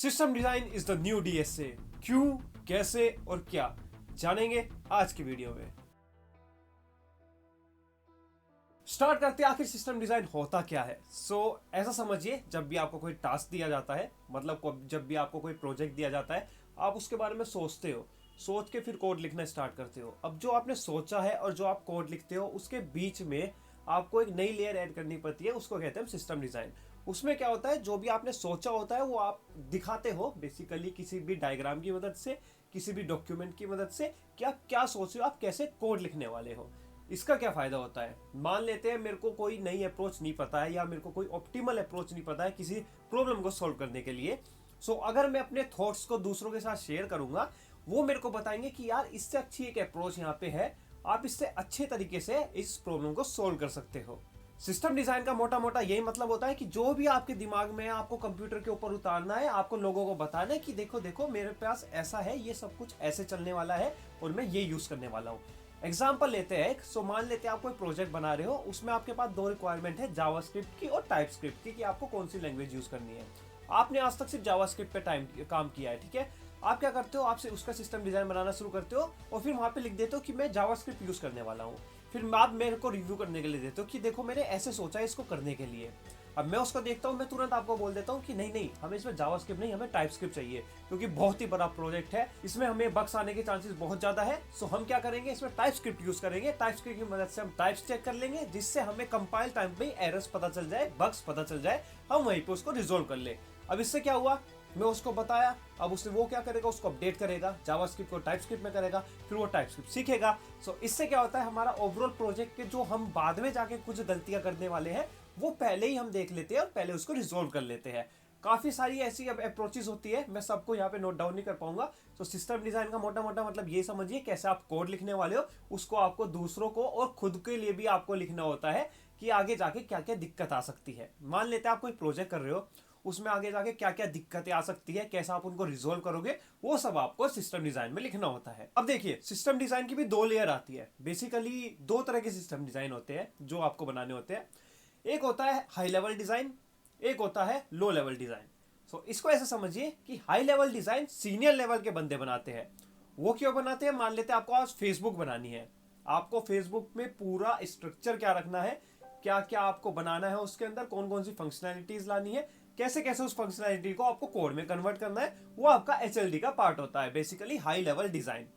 System design is the new DSA. क्यों, कैसे और क्या जानेंगे आज की वीडियो में। स्टार्ट करते हैं आखिर सिस्टम डिजाइन होता क्या है। ऐसा समझिए, जब भी आपको कोई टास्क दिया जाता है, मतलब जब भी आपको कोई प्रोजेक्ट दिया जाता है, आप उसके बारे में सोचते हो, सोच के फिर कोड लिखना स्टार्ट करते हो। अब जो आपने सोचा है और जो आप कोड लिखते हो, उसके बीच में आपको एक नई लेयर ऐड करनी पड़ती है, उसको कहते हैं सिस्टम डिजाइन। उसमें क्या होता है, जो भी आपने सोचा होता है वो आप दिखाते हो बेसिकली किसी भी डायग्राम की मदद से, किसी भी डॉक्यूमेंट की मदद से कि आप क्या सोच रहे हो, आप कैसे कोड लिखने वाले हो। इसका क्या फायदा होता है, मान लेते हैं मेरे को कोई नई अप्रोच नहीं पता है या मेरे को कोई ऑप्टिमल अप्रोच नहीं पता है किसी प्रॉब्लम को सॉल्व करने के लिए। अगर मैं अपने थॉट्स को दूसरों के साथ शेयर करूंगा, वो मेरे को बताएंगे कि यार इससे अच्छी एक अप्रोच यहाँ पे है, आप इससे अच्छे तरीके से इस प्रॉब्लम को सॉल्व कर सकते हो। सिस्टम डिजाइन का मोटा मोटा यही मतलब होता है कि जो भी आपके दिमाग में है, आपको कंप्यूटर के ऊपर उतारना है, आपको लोगों को बताना है कि देखो देखो मेरे पास ऐसा है, ये सब कुछ ऐसे चलने वाला है और मैं ये यूज करने वाला हूँ। एग्जाम्पल लेते हैं, मान लेते हैं आप कोई प्रोजेक्ट बना रहे हो, उसमें आपके पास दो रिक्वायरमेंट है, जावास्क्रिप्ट की और टाइपस्क्रिप्ट की, कि आपको कौन सी लैंग्वेज यूज करनी है। आपने आज तक सिर्फ जावास्क्रिप्ट पे काम किया है, ठीक है। आप क्या करते हो, आपसे उसका सिस्टम डिजाइन बनाना शुरू करते हो और फिर वहां पे लिख देते हो कि मैं जावास्क्रिप्ट यूज करने वाला हूँ। फिर आप मेरे को रिव्यू करने के लिए देते हो कि देखो मैंने ऐसे सोचा है इसको करने के लिए। अब मैं उसको देखता हूँ, मैं तुरंत आपको बोल देता हूँ कि नहीं नहीं, हमें इसमें जावास्क्रिप्ट नहीं, हमें टाइपस्क्रिप्ट चाहिए, क्योंकि बहुत ही बड़ा प्रोजेक्ट है, इसमें हमें बग्स आने के चांसेस बहुत ज्यादा है। हम क्या करेंगे, इसमें टाइपस्क्रिप्ट यूज करेंगे। टाइपस्क्रिप्ट की मदद से हम टाइप्स चेक कर लेंगे, जिससे हमें कंपाइल टाइम पे एरर्स पता चल जाए, बग्स पता चल जाए, हम वहीं पे उसको रिजोल्व कर ले। अब इससे क्या हुआ, मैं उसको बताया, अब उसने वो क्या करेगा, उसको अपडेट करेगा, जावास्क्रिप्ट को टाइपस्क्रिप्ट में करेगा, फिर वो टाइपस्क्रिप्ट सीखेगा। इससे क्या होता है, हमारा ओवरऑल प्रोजेक्ट के जो हम बाद में जाके कुछ गलतियां करने वाले हैं, वो पहले ही हम देख लेते हैं और पहले उसको रिजोल्व कर लेते हैं। काफी सारी ऐसी अब अप्रोचेस होती है, मैं सबको यहाँ पे नोट डाउन नहीं कर पाऊंगा। सिस्टम डिजाइन का मोटा मोटा मतलब ये समझिए, कैसे आप कोड लिखने वाले हो, उसको आपको दूसरों को और खुद के लिए भी आपको लिखना होता है कि आगे जाके क्या क्या दिक्कत आ सकती है। मान लेते हैं आप कोई प्रोजेक्ट कर रहे हो, उसमें आगे जाके क्या क्या दिक्कतें आ सकती है, कैसा आप उनको रिजोल्व करोगे, वो सब आपको सिस्टम डिजाइन में लिखना होता है। अब देखिए, सिस्टम डिजाइन की भी दो लेयर आती है। बेसिकली दो तरह के सिस्टम डिजाइन होते हैं जो आपको बनाने होते हैं। एक होता है हाई लेवल डिजाइन, एक होता है लो लेवल डिजाइन। इसको ऐसे समझिए कि high level design senior level के बंदे बनाते हैं। वो क्यों बनाते हैं, मान लेते हैं आपको आज फेसबुक बनानी है, आपको फेसबुक में पूरा स्ट्रक्चर क्या रखना है, क्या क्या आपको बनाना है, उसके अंदर कौन कौन सी फंक्शनैलिटीज लानी है, कैसे कैसे उस फंक्शनैलिटी को आपको कोड में कन्वर्ट करना है, वो आपका एचएलडी का पार्ट होता है, बेसिकली हाई लेवल डिजाइन।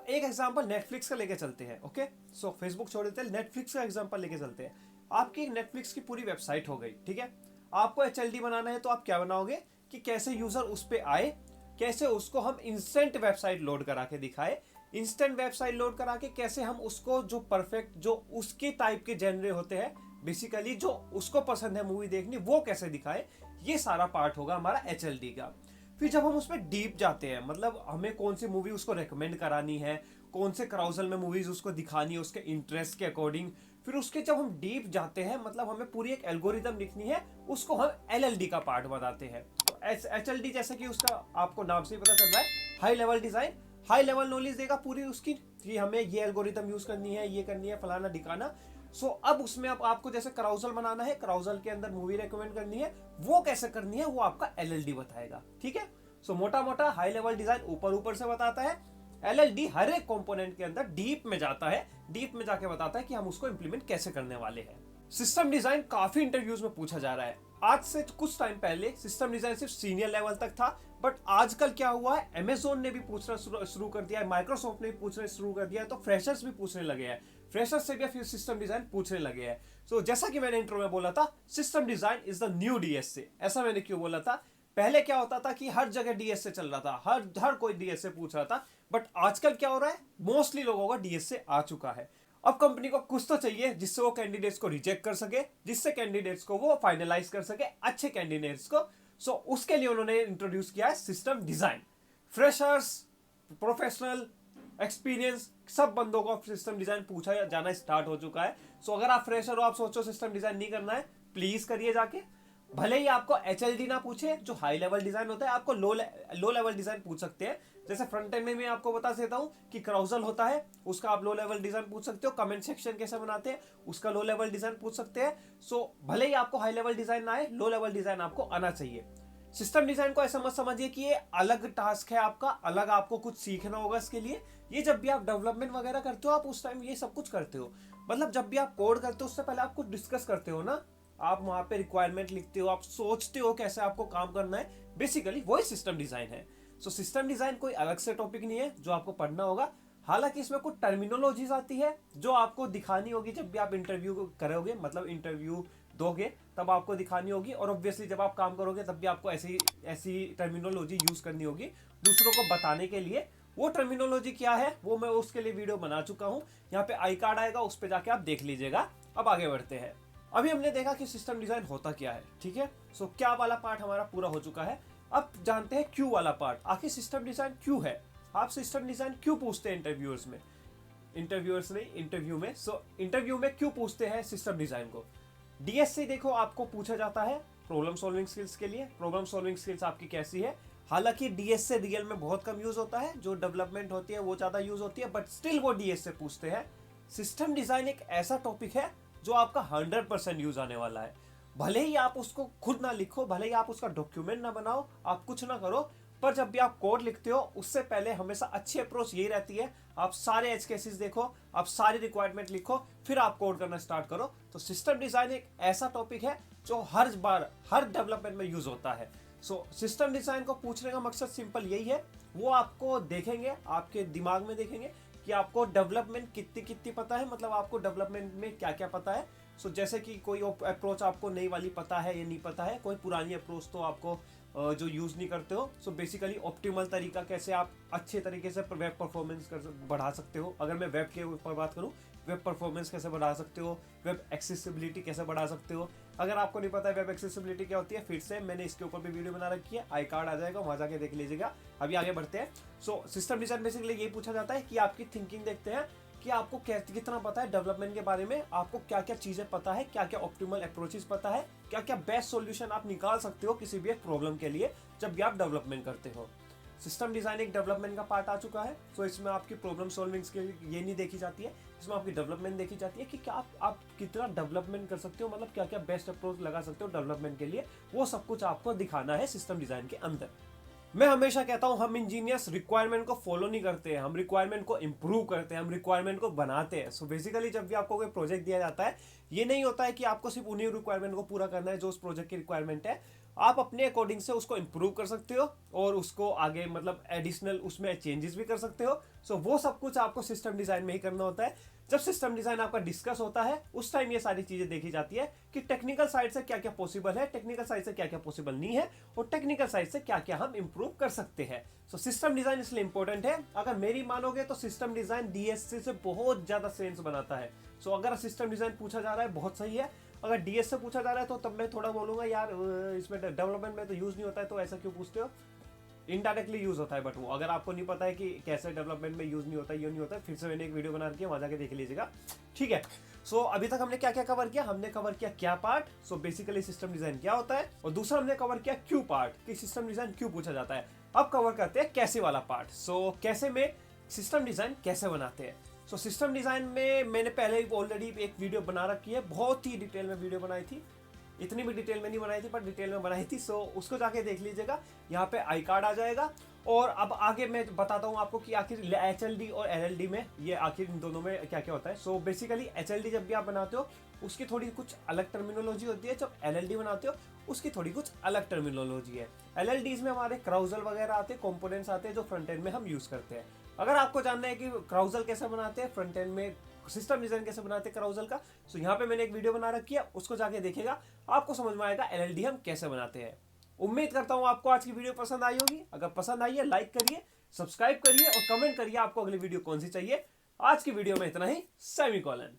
एक एग्जांपल नेटफ्लिक्स का लेके चलते हैं। ओके, फेसबुक छोड़ देते हैं, नेटफ्लिक्स का एग्जांपल लेके चलते हैं। आपकी नेटफ्लिक्स की पूरी वेबसाइट हो गई, ठीक है। आपको एचएलडी बनाना है, तो आप क्या बनाओगे कि कैसे यूजर उस पर आए, कैसे उसको हम इंस्टेंट वेबसाइट लोड करा के दिखाए, इंस्टेंट वेबसाइट लोड करा के कैसे हम उसको जो परफेक्ट, जो उसके टाइप के जेनरे होते हैं, बेसिकली जो उसको पसंद है मूवी देखनी, वो कैसे दिखाए, ये सारा पार्ट होगा हमारा एचएलडी का। फिर जब हम उसमें डीप जाते हैं, मतलब हमें कौन सी मूवी उसको रेकमेंड करानी है, कौन से क्राउजल में मूवीज उसको दिखानी है उसके इंटरेस्ट के अकॉर्डिंग, फिर उसके जब हम डीप जाते हैं, मतलब हमें पूरी एक एल्गोरिदम लिखनी है, उसको हम एलएलडी का पार्ट बताते हैं। तो एचएलडी जैसे कि उसका आपको नाम से ही पता चल रहा है, high level design, high level knowledge देगा पूरी उसकी कि हमें ये एल्गोरिदम यूज करनी है, ये करनी है, फलाना ढिकाना। अब उसमें अब आपको जैसे क्राउजल बनाना है, क्राउजल के अंदर मूवी रेकमेंड करनी है, वो कैसे करनी है वो आपका एलएलडी बताएगा, ठीक है। मोटा मोटा हाई लेवल डिजाइन ऊपर ऊपर से बताता है, एलएलडी हर एक कंपोनेंट के अंदर डीप में जाता है, डीप में जाके बताता है कि हम उसको इंप्लीमेंट कैसे करने वाले हैं। सिस्टम डिजाइन काफी इंटरव्यूज में पूछा जा रहा है। आज से कुछ टाइम पहले सिस्टम डिजाइन सिर्फ सीनियर लेवल तक था, बट आजकल क्या हुआ है, अमेजोन ने भी पूछना शुरू कर दिया है, माइक्रोसॉफ्ट ने भी पूछना शुरू कर दिया है, तो फ्रेशर्स भी पूछने लगे हैं, फ्रेशर्स से भी सिस्टम डिजाइन पूछने लगे हैं। जैसा कि मैंने इंट्रो में बोला था, system design is the new DSA. ऐसा मैंने क्यों बोला था, पहले क्या होता था कि हर जगह डीएसए चल रहा था, हर कोई डीएसए पूछ रहा था, बट आजकल क्या हो रहा है, मोस्टली लोगों का डीएसए आ चुका है। अब कंपनी को कुछ तो चाहिए जिससे वो कैंडिडेट्स को रिजेक्ट कर सके, जिससे कैंडिडेट्स को वो फाइनलाइज कर सके, अच्छे कैंडिडेट्स को। उसके लिए उन्होंने इंट्रोड्यूस किया है system design. Freshers, professional, experience, सब बंदों को सिस्टम डिजाइन पूछा जाना स्टार्ट हो चुका है। अगर आप फ्रेशर हो, आप सोचो सिस्टम डिजाइन नहीं करना है, प्लीज करिए जाके। भले ही आपको एचएलडी ना पूछे जो हाई लेवल डिजाइन होता है, आपको लो लेवल डिजाइन पूछ सकते हैं। जैसे फ्रंट एंड में मैं आपको बता देता हूं कि क्राउजल होता है, उसका आप लो लेवल डिजाइन पूछ सकते हो। कमेंट सेक्शन कैसे बनाते हैं, उसका लो लेवल डिजाइन पूछ सकते हैं। भले ही आपको हाई लेवल डिजाइन ना आए, लो लेवल डिजाइन आपको आना चाहिए। सिस्टम डिजाइन को ऐसा मत समझिए कि ये अलग टास्क है आपका, अलग आपको कुछ सीखना होगा इसके लिए। ये जब भी आप डेवलपमेंट वगैरह करते हो आप उस टाइम ये सब कुछ करते हो। मतलब जब भी आप कोड करते हो उससे पहले आप कुछ डिस्कस करते हो ना, आप वहां पे रिक्वायरमेंट लिखते हो, आप सोचते हो कैसे आपको काम करना है, बेसिकली वही सिस्टम डिजाइन है। सो सिस्टम डिजाइन कोई अलग से टॉपिक नहीं है जो आपको पढ़ना होगा। हालांकि इसमें कुछ टर्मिनोलॉजीज आती है जो आपको दिखानी होगी जब भी आप इंटरव्यू करोगे, मतलब इंटरव्यू दोगे तब आपको दिखानी होगी, और ऑब्वियसली जब आप काम करोगे तब भी आपको ऐसी ऐसी टर्मिनोलॉजी यूज करनी होगी दूसरों को बताने के लिए। वो टर्मिनोलॉजी क्या है वो मैं उसके लिए वीडियो बना चुका हूँ, यहाँ पे आई कार्ड आएगा, उस पर जाके आप देख लीजिएगा। अब आगे बढ़ते हैं। अभी हमने देखा कि सिस्टम डिजाइन होता क्या है, ठीक है। सो क्या वाला पार्ट हमारा पूरा हो चुका है। अब जानते हैं क्यों वाला पार्ट। आखिर सिस्टम डिजाइन क्यों है, आप सिस्टम डिजाइन क्यों पूछते हैं इंटरव्यूअर्स में, इंटरव्यूअर्स नहीं इंटरव्यू में। इंटरव्यू में क्यों पूछते हैं सिस्टम डिजाइन को। डीएस से देखो आपको पूछा जाता है प्रॉब्लम सॉल्विंग स्किल्स के लिए, प्रॉब्लम सॉल्विंग स्किल्स आपकी कैसी है। हालांकि डीएस से रियल में बहुत कम यूज होता है, जो डेवलपमेंट होती है वो ज्यादा यूज होती है, बट स्टिल वो डीएस से पूछते हैं। सिस्टम डिजाइन एक ऐसा टॉपिक है जो आपका 100% यूज आने वाला है। भले ही आप उसको खुद ना लिखो, भले ही आप उसका डॉक्यूमेंट ना बनाओ, आप कुछ ना करो, पर जब भी आप कोड लिखते हो उससे पहले हमेशा अच्छी अप्रोच यही रहती है आप सारे एज केसेस देखो, आप सारी रिक्वायरमेंट लिखो, फिर आप कोड करना स्टार्ट करो। तो सिस्टम डिजाइन एक ऐसा टॉपिक है जो हर बार हर डेवलपमेंट में यूज होता है। सो सिस्टम डिजाइन को पूछने का मकसद सिंपल यही है, वो आपको देखेंगे, आपके दिमाग में देखेंगे कि आपको डेवलपमेंट कितनी कितनी पता है, मतलब आपको डेवलपमेंट में क्या क्या पता है। सो जैसे कि कोई अप्रोच आपको नई वाली पता है या नहीं पता है, कोई पुरानी अप्रोच तो आपको जो यूज नहीं करते हो। सो बेसिकली ऑप्टिमल तरीका कैसे आप अच्छे तरीके से वेब परफॉर्मेंस बढ़ा सकते हो। अगर मैं वेब के ऊपर बात करूं, वेब परफॉर्मेंस कैसे बढ़ा सकते हो, वेब एक्सेसिबिलिटी कैसे बढ़ा सकते हो। अगर आपको नहीं पता है वेब एक्सेसिबिलिटी क्या होती है, फिर से मैंने इसके ऊपर भी वीडियो बना रखी है, आई कार्ड आ जाएगा, वहां जाके देख लीजिएगा। अभी आगे बढ़ते हैं। सो सिस्टम डिजाइन बेसिकली यही पूछा जाता है कि आपकी थिंकिंग देखते हैं कि आपको कितना पता है डेवलपमेंट के बारे में, आपको क्या क्या चीजें पता है, क्या क्या ऑप्टिमल अप्रोचेस पता है, क्या क्या बेस्ट सॉल्यूशन आप निकाल सकते हो किसी भी एक प्रॉब्लम के लिए जब भी आप डेवलपमेंट करते हो। सिस्टम डिजाइन एक डेवलपमेंट का पार्ट आ चुका है। सो इसमें आपकी प्रॉब्लम सॉल्विंग स्किल ये नहीं देखी जाती है, इसमें आपकी डेवलपमेंट देखी जाती है कि क्या आप कितना डेवलपमेंट कर सकते हो, मतलब क्या क्या बेस्ट अप्रोच लगा सकते हो डेवलपमेंट के लिए, वो सब कुछ आपको दिखाना है सिस्टम डिजाइन के अंदर। मैं हमेशा कहता हूं हम इंजीनियर्स रिक्वायरमेंट को फॉलो नहीं करते हैं, हम रिक्वायरमेंट को इंप्रूव करते हैं, हम रिक्वायरमेंट को बनाते हैं। सो बेसिकली जब भी आपको कोई प्रोजेक्ट दिया जाता है, ये नहीं होता है कि आपको सिर्फ उन्हीं रिक्वायरमेंट को पूरा करना है जो उस प्रोजेक्ट की रिक्वायरमेंट है। आप अपने अकॉर्डिंग से उसको इंप्रूव कर सकते हो और उसको आगे मतलब एडिशनल उसमें चेंजेस भी कर सकते हो। सो वो सब कुछ आपको सिस्टम डिजाइन में ही करना होता है। जब सिस्टम डिजाइन आपका डिस्कस होता है उस टाइम ये सारी चीजें देखी जाती है कि टेक्निकल साइड से क्या क्या पॉसिबल है, टेक्निकल साइड से क्या क्या पॉसिबल नहीं है, और टेक्निकल साइड से क्या क्या हम इंप्रूव कर सकते हैं। सो सिस्टम डिजाइन इसलिए इंपॉर्टेंट है। अगर मेरी मानोगे तो सिस्टम डिजाइन डीएससी से बहुत ज्यादा सेंस बनाता है। सो अगर सिस्टम डिजाइन पूछा जा रहा है बहुत सही है, अगर डीएस से पूछा जा रहा है तो तब मैं थोड़ा बोलूंगा यार इसमें डेवलपमेंट में तो यूज नहीं होता है, तो ऐसा क्यों पूछते हो। इनडायरेक्टली यूज होता है, बट वो अगर आपको नहीं पता है कि कैसे डेवलपमेंट में यूज नहीं होता है, ये नहीं होता है, फिर से मैंने एक वीडियो बना रखी है, वहां जाके देख लीजिएगा, ठीक है। सो अभी तक हमने क्या क्या कवर किया, हमने कवर किया क्या part, so basically system design क्या होता है, और दूसरा हमने कवर किया क्यों पार्ट, कि सिस्टम डिजाइन क्यों पूछा जाता है। अब कवर करते हैं कैसे वाला पार्ट। सो कैसे में सिस्टम डिजाइन कैसे बनाते हैं। सो सिस्टम डिजाइन में मैंने पहले ही ऑलरेडी एक वीडियो बना रखी है, बहुत ही डिटेल में वीडियो बनाई थी, इतनी भी डिटेल में नहीं बनाई थी पर डिटेल में बनाई थी। सो उसको जाके देख लीजिएगा, यहाँ पे आई कार्ड आ जाएगा। और अब आगे मैं बताता हूँ आपको कि आखिर एचएलडी और एलएलडी में ये आखिर इन दोनों में क्या क्या होता है। सो बेसिकली एचएलडी जब भी आप बनाते हो उसकी थोड़ी कुछ अलग टर्मिनोलॉजी होती है, जब एलएलडी बनाते हो उसकी थोड़ी कुछ अलग टर्मिनोलॉजी है। एलएलडीज में हमारे क्राउजल वगैरह आते हैं, कंपोनेंट्स आते हैं जो फ्रंट एंड में हम यूज करते हैं। अगर आपको जानना है कि क्राउजल कैसे बनाते हैं, फ्रंट एंड में सिस्टम डिजाइन कैसे बनाते हैं क्राउजल का, सो यहाँ पे मैंने एक वीडियो बना रखी है, उसको जाके देखेगा, आपको समझ में आएगा एलएलडी हम कैसे बनाते हैं। उम्मीद करता हूँ आपको आज की वीडियो पसंद आई होगी। अगर पसंद आई है लाइक करिए, सब्सक्राइब करिए और कमेंट करिए आपको अगली वीडियो कौन सी चाहिए। आज की वीडियो में इतना ही, सेमीकोलन।